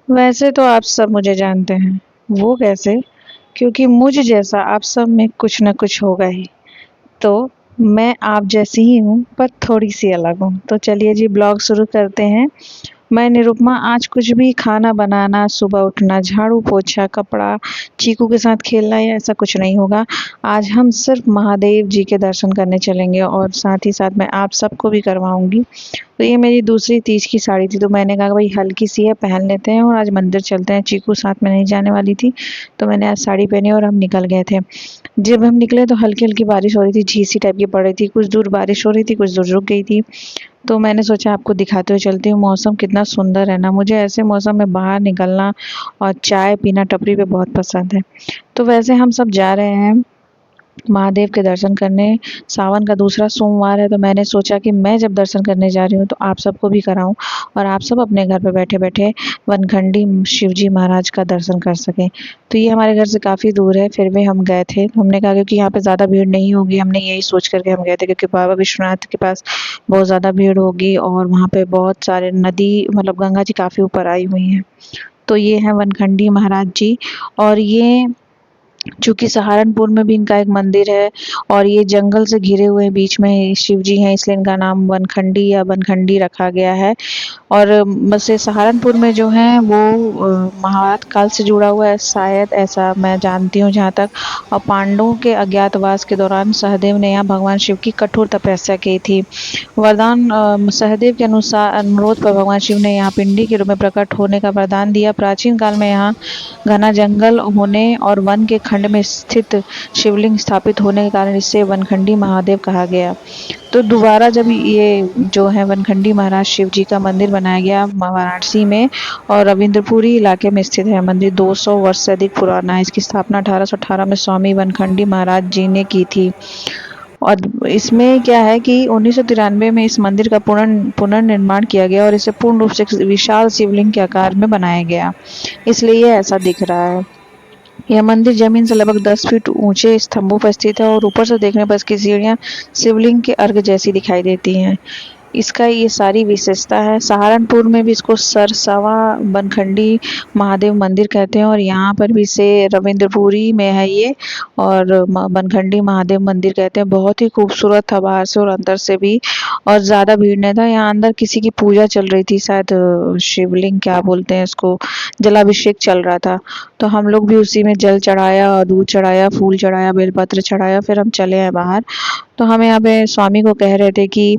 वैसे तो आप सब मुझे जानते हैं। वो कैसे? क्योंकि मुझ जैसा आप सब में कुछ न कुछ होगा ही। तो मैं आप जैसी ही हूँ, पर थोड़ी-सी अलग हूँ। तो चलिए जी ब्लॉग शुरू करते हैं। मैं निरुपमा आज कुछ भी खाना बनाना, सुबह उठना, झाड़ू-पोछा, कपड़ा, चीकू के साथ खेलना या ऐसा कुछ नहीं होगा। आज हम सिर्फ़ महादेव जी के दर्शन करने चलेंगे और साथ ही साथ मैं आप सबको भी करवाऊँगी। तो ये मेरी दूसरी तीज की साड़ी थी, तो मैंने कहा भाई हल्की सी है पहन लेते हैं और आज मंदिर चलते हैं। चीकू साथ में नहीं जाने वाली थी, तो मैंने आज साड़ी पहनी और हम निकल गए थे। जब हम निकले तो हल्की-हल्की बारिश हो रही थी, झीसी टाइप की पड़ रही थी, कुछ दूर बारिश हो रही थी, कुछ दूर रुक गई थी। तो मैंने सोचा आपको दिखाते हुए चलती हूँ, मौसम कितना सुंदर है ना, मुझे ऐसे मौसम में बाहर निकलना और चाय पीना टपरी पे बहुत पसंद है। तो वैसे हम सब जा रहे हैं महादेव के दर्शन करने। सावन का दूसरा सोमवार है, तो मैंने सोचा कि मैं जब दर्शन करने जा रही हूँ तो आप सबको भी कराऊँ और आप सब अपने घर पे बैठे-बैठे वनखंडी शिवजी महाराज का दर्शन कर सकें। तो ये हमारे घर से काफ़ी दूर है, फिर भी हम गए थे। हमने कहा क्योंकि यहाँ पे ज़्यादा भीड़ नहीं होगी, हमने यही सोच कर के हम गए थे क्योंकि बाबा विश्वनाथ के पास बहुत ज़्यादा भीड़ होगी और वहाँ पे बहुत सारे नदी मतलब गंगा जी काफ़ी ऊपर आई हुई हैं। तो ये हैं वनखंडी महाराज जी और ये चूँकि सहारनपुर में भी इनका एक मंदिर है और ये जंगल से घिरे हुए बीच में शिव जी हैं, इसलिए इनका नाम वनखंडी या वनखंडी रखा गया है। और बस ये सहारनपुर में जो है वो महाभारत काल से जुड़ा हुआ है शायद, ऐसा मैं जानती हूँ जहाँ तक। और पांडवों के अज्ञातवास के दौरान सहदेव ने यहाँ भगवान शिव की कठोर तपस्या की थी। वरदान सहदेव के अनुसार अनुरोध पर भगवान शिव ने यहाँ पिंडी के रूप में प्रकट होने का वरदान दिया। प्राचीन काल में यहाँ घना जंगल होने और वन के खंड में स्थित शिवलिंग स्थापित होने के कारण इसे वनखंडी महादेव कहा गया। तो दोबारा जब ये जो है वनखंडी महाराज शिव जी का मंदिर बनाया गया वाराणसी में और रविंद्रपुरी इलाके में स्थित है। मंदिर 200 वर्ष से अधिक पुराना है। इसकी स्थापना 1818 में स्वामी वनखंडी महाराज जी ने की थी। और इसमें क्या है कि 1993 में इस मंदिर का पुनर्निर्माण किया गया और इसे पूर्ण रूप से एक विशाल शिवलिंग के आकार में बनाया गया, इसलिए ये ऐसा दिख रहा है। यह मंदिर जमीन से लगभग 10 फीट ऊंचे स्तंभों पर स्थित है और ऊपर से देखने पर इसकी सीढ़ियां शिवलिंग के अर्घ जैसी दिखाई देती हैं। इसका ये सारी विशेषता है। सहारनपुर में भी इसको सरसवा बनखंडी महादेव मंदिर कहते हैं और यहाँ पर भी इसे रविंद्रपुरी में है ये और बनखंडी महादेव मंदिर कहते हैं। बहुत ही खूबसूरत था बाहर से और अंदर से भी, और ज़्यादा भीड़ नहीं था। यहाँ अंदर किसी की पूजा चल रही थी, शायद शिवलिंग क्या बोलते हैं इसको, जलाभिषेक चल रहा था। तो हम लोग भी उसी में जल चढ़ाया और दूध चढ़ाया, फूल चढ़ाया, बेलपत्र चढ़ाया, फिर हम चले आए बाहर। तो हमें यहाँ पे स्वामी को कह रहे थे कि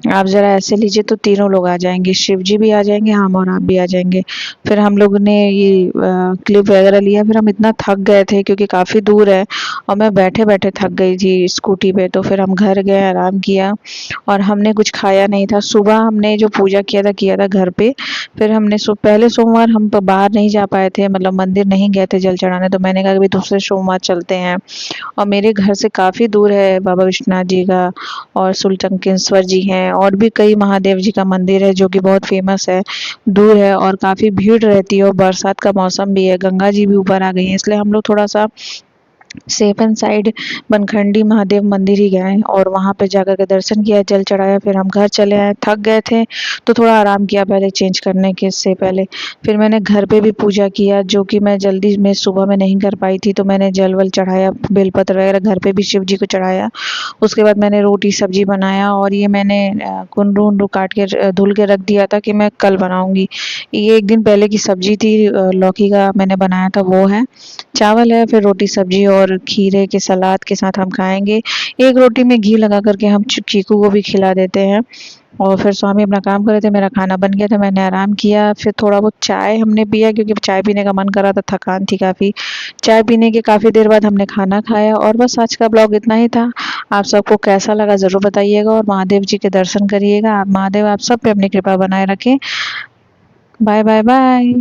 आप ज़रा ऐसे लीजिए तो तीनों लोग आ जाएँगे, शिव जी भी आ जाएँगे, हम और आप भी आ जाएँगे। फिर हम लोगों ने ये क्लिप वगैरह लिया, फिर हम इतना थक गए थे क्योंकि काफ़ी दूर है और मैं बैठे-बैठे थक गई थी स्कूटी पे, तो फिर हम घर गए, आराम किया और हमने कुछ खाया नहीं था। सुबह हमने जो पूजा किया था घर पे। फिर हमने पहले सोमवार हम बाहर नहीं जा पाए थे, मतलब मंदिर नहीं गए थे जल चढ़ाने, तो मैंने कहा कि दूसरे सोमवार चलते हैं। और मेरे घर से काफ़ी दूर है बाबा विश्वनाथ जी का और शुलटंकेश्वर जी हैं और भी कई महादेव जी का मंदिर है जो कि बहुत फेमस है। दूर है और काफ़ी भीड़ रहती है और बरसात का मौसम भी है, गंगा जी भी ऊपर आ गई हैं, इसलिए हम लोग थोड़ा सा safe and side Bankhandi Mahadev मंदिर ही गए और वहाँ पे जाकर के दर्शन किया, जल चढ़ाया, फिर हम घर चले आए। थक गए थे तो थोड़ा आराम किया पहले चेंज करने के से पहले। फिर मैंने घर पे भी पूजा किया जो कि मैं जल्दी में सुबह में नहीं कर पाई थी, तो मैंने जल वल चढ़ाया, बेलपत्र वगैरह घर पे भी शिव जी को चढ़ाया। उसके बाद मैंने रोटी सब्जी बनाया और ये मैंने कुंदरू उंदरू काट के धुल के रख दिया था कि मैं कल बनाऊंगी। ये एक दिन पहले की सब्जी थी, लौकी का मैंने बनाया था वो है, चावल है, फिर रोटी सब्जी और खीरे के सलाद के साथ हम खाएंगे। एक रोटी में घी लगा करके हम चीकू को भी खिला देते हैं। और फिर स्वामी अपना काम कर रहे थे, मेरा खाना बन गया था, मैंने आराम किया। फिर थोड़ा बहुत चाय हमने पिया क्योंकि चाय पीने का मन कर रहा था, थकान थी काफ़ी। चाय पीने के काफ़ी देर बाद हमने खाना खाया और बस आज का ब्लॉग इतना ही था। आप सबको कैसा लगा ज़रूर बताइएगा और महादेव जी के दर्शन करिएगा। आप महादेव आप सब पे अपनी कृपा बनाए रखें। Bye bye bye.